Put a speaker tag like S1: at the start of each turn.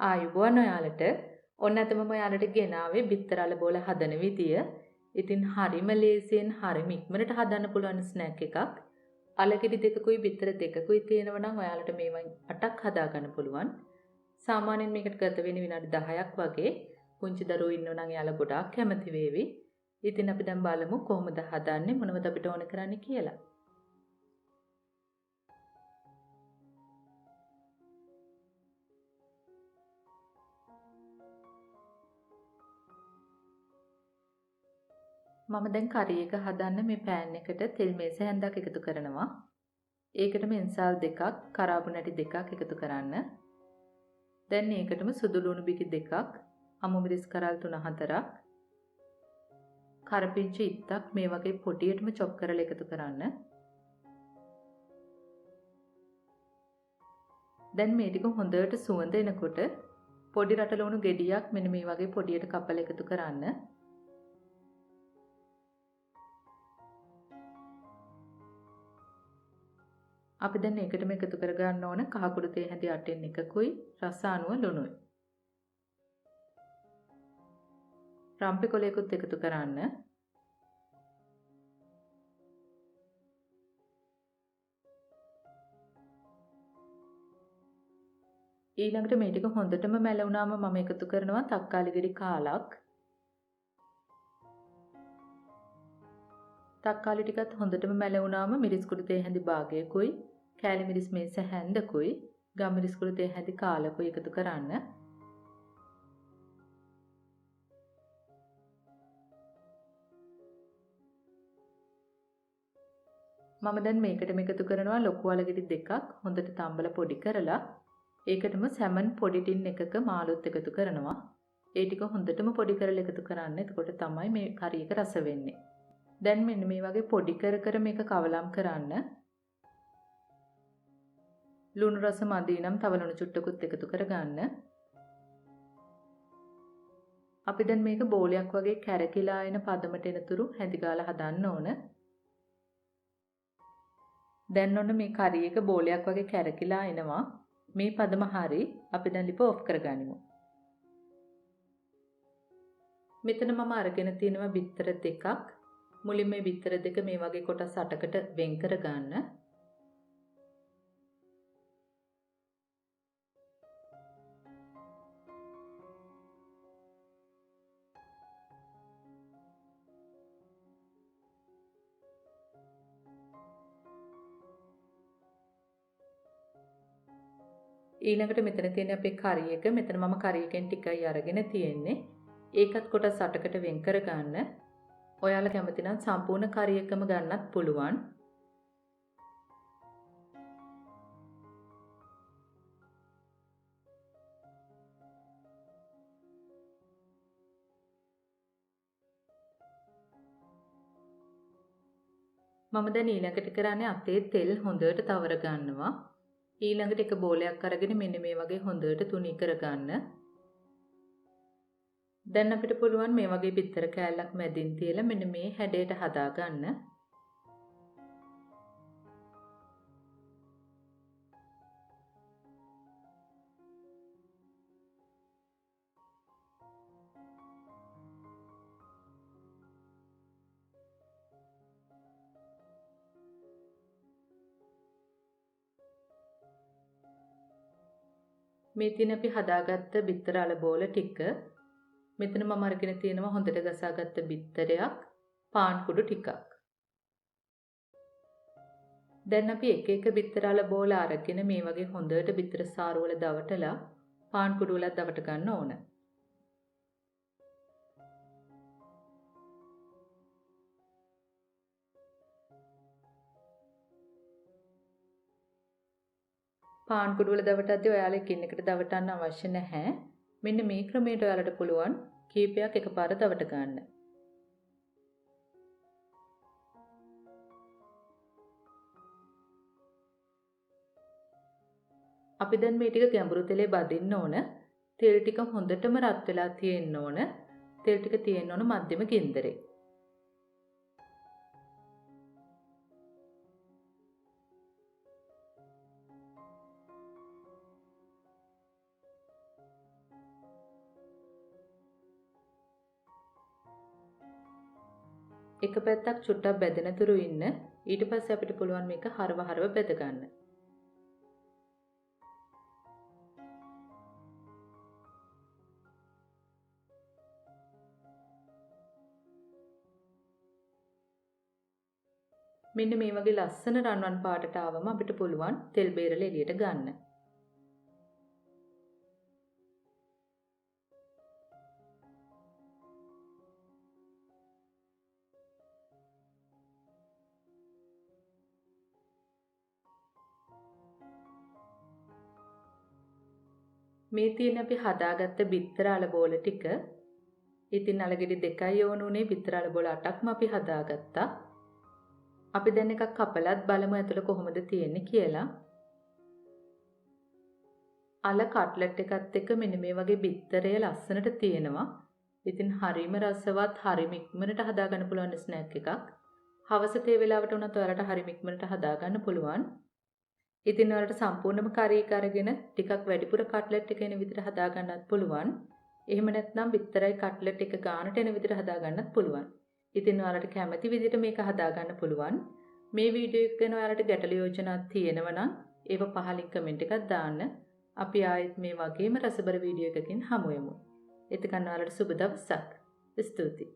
S1: ආයුබෝවන් ඔයාලට. ඔන්න අතම ඔයාලට ගෙනාවේ බිත්තර අල බෝල හදන විදිය. ඉතින් හරිම ලේසියෙන් හරිම ඉක්මනට හදන්න පුළුවන් ස්නැක් එකක්. අලගෙඩි දෙකකුයි බිත්තර දෙකකුයි තියෙනවා නම් ඔයාලට මේවන් 8ක් හදා ගන්න පුළුවන්. සාමාන්‍යයෙන් මේකට ගත වෙන්නේ විනාඩි 10ක් වගේ. පුංචි දරුවෝ ඉන්නෝ නම් එයාලා ගොඩාක් කැමති වේවි. ඉතින් අපි දැන් බලමු කොහොමද හදන්නේ මොනවද අපිට ඕන කරන්නේ කියලා. මම දැන් කරි එක හදන්න මේ පෑන් එකට තෙල් මේස හැන්දක් එකතු කරනවා. ඒකටම එන්සාල් දෙකක්, කරාබු නැටි දෙකක් එකතු කරන්න. දැන් ඒකටම සුදු ලුණු බිකි දෙකක්, අමු මිරිස් කරල් 3-4ක්, කරපිංචි ඉත්තක් මේ වගේ පොඩියටම චොප් කරලා එකතු කරන්න. දැන් මේ ටික හොඳට සුවඳ එනකොට පොඩි රටලුණු ගෙඩියක් මෙන්න මේ වගේ පොඩියට කපලා එකතු කරන්න. අපි දැන් ඒකටම එකතු කර ගන්න ඕන කහකුඩු තේ හැඳි 8න් එකකුයි රස අනුව ලුණුයි. රම්පි කොලයකුත් එකතු කරන්න. ඊළඟට මේ ටික හොඳටම මැලුණාම මම එකතු කරනවා තක්කාලි ගෙඩි කාලක්. තක්කාලි ටිකත් හොඳටම මැලුණාම මිරිස් කුඩු තේ හැඳි භාගයකුයි කෑලි මිරිස් මේස හැන්දකුයි ගම්මිරිස් කුඩු තේ හැඳි කාලකුයි එකතු කරන්න. මම දැන් මේකටම එකතු කරනවා ලොකු අලගෙඩි දෙකක් හොඳට තම්බලා පොඩි කරලා ඒකටම සැමන් පොඩි ටින් එකක මාළුත් එකතු කරනවා. ඒ ටික හොඳටම පොඩි කරලා එකතු කරන්න. එතකොට තමයි මේ කරි එක රස වෙන්නේ. දැන් මෙන්න මේ වගේ පොඩි කර කර මේක කවලම් කරන්න. ලුණු රස මදි නම් තව ලුණු චුට්ටකුත් එකතු කරගන්න. අපි දැන් මේක බෝලයක් වගේ කැරකිලා එන පදමට එනතුරු හැඳි ගාලා හදන්න ඕන. දැන් ඔන්න මේ කරි එක බෝලයක් වගේ කැරකිලා එනවා. මේ පදම හරි. අපි දැන් ලිප ඔෆ් කරගනිමු. මෙතන මම අරගෙන තියෙනවා බිත්තර දෙකක්. මුලින් මේ බිත්තර දෙක මේ වගේ කොටස් 8කට වෙන් කර ගන්න. ඊළඟට මෙතන තියෙන අපේ කරි එක. මෙතන මම කරි එකෙන් ටිකයි අරගෙන තියෙන්නේ. ඒකත් කොටස් 8කට වෙන් කර ගන්න. ඔයාලා කැමති නම් සම්පූර්ණ කරි එකම ගන්නත් පුළුවන්. මම දැන් ඊළඟට කරන්නේ අතේ තෙල් හොඳට තවර ගන්නවා. ඊළඟට එක බෝලයක් අරගෙන මෙන්න මේ වගේ හොඳට තුනී කර ගන්න. දැන් අපිට පුළුවන් මේ වගේ බිත්තර කෑල්ලක් මැදින් තියලා මෙන්න මේ හැඩයට හදා ගන්න. මේ තියෙන අපි හදාගත්ත බිත්තර අල බෝල ටික මෙතන මම අරගෙන තියෙනවා හොඳට ගසාගත්ත බිත්තරයක් පාන් කුඩු ටිකක්. දැන් අපි එක එක බිත්තර අල බෝල අරගෙන මේ වගේ හොඳට බිත්තර සාරු වල දවටලා පාන් කුඩු වල දවට ගන්න ඕන. පාන් කුඩු වල දවටද්දී ඔයාලා එකින් එකට දවටන්න අවශ්‍ය නැහැ. මෙන්න මේ ක්‍රමයට ඔයාලට පුළුවන් කීපයක් එකපාර දවට ගන්න. අපි දැන් මේ ටික ගැඹුරු තෙලේ බදින්න ඕන. තෙල් ටික හොඳටම රත් වෙලා තියෙන්න ඕන. තෙල් ටික තියෙන්න ඕන මධ්‍යම ගින්දරේ. එක පැත්තක් චුට්ටක් බැදෙන තුරු ඉන්න. ඊට පස්සේ අපිට පුළුවන් මේක හරව බෙද ගන්න. මෙන්න මේ වගේ ලස්සන රන්වන් පාටට ආවම අපිට පුළුවන් තෙල් බේරලා එළියට ගන්න. මේ තියෙන අපි හදාගත්ත බිත්තර අල බෝල ටික. ඉතින් අලගෙඩි 2යි ඕන උනේ බිත්තර අල බෝල 8ක්ම අපි හදාගත්තා. අපි දැන් එකක් කපලත් බලමු ඇතුළ කොහොමද තියෙන්නේ කියලා. අල කට්ලට් එකත් එක්ක මෙන්න මේ වගේ බිත්තරය ලස්සනට තියෙනවා. ඉතින් හරිම රසවත්, හරිම ඉක්මනට හදාගන්න පුළුවන් ස්නැක් එකක්. හවස තේ වෙලාවට උනත් ඔයාලට හරිම ඉක්මනට හදාගන්න පුළුවන්. ඉතින් ඔයාලට සම්පූර්ණම කරි එක අරගෙන ටිකක් වැඩිපුර කට්ලට් එක එන විදිහට හදාගන්නත් පුළුවන්. එහෙම නැත්නම් බිත්තරයි කට්ලට් එක ගානට එන විදිහට හදාගන්නත් පුළුවන්. ඉතින් ඔයාලට කැමති විදිහට මේක හදාගන්න පුළුවන්. මේ වීඩියෝ එක ගැන ඔයාලට ගැටළු යෝජනා තියෙනවා නම් ඒව පහලින් කමෙන්ට් එකක් දාන්න. අපි ආයෙත් මේ වගේම රසබර වීඩියෝ එකකින් හමු වෙමු. එතකන් ඔයාලට සුබ දවසක්. ස්තුතියි.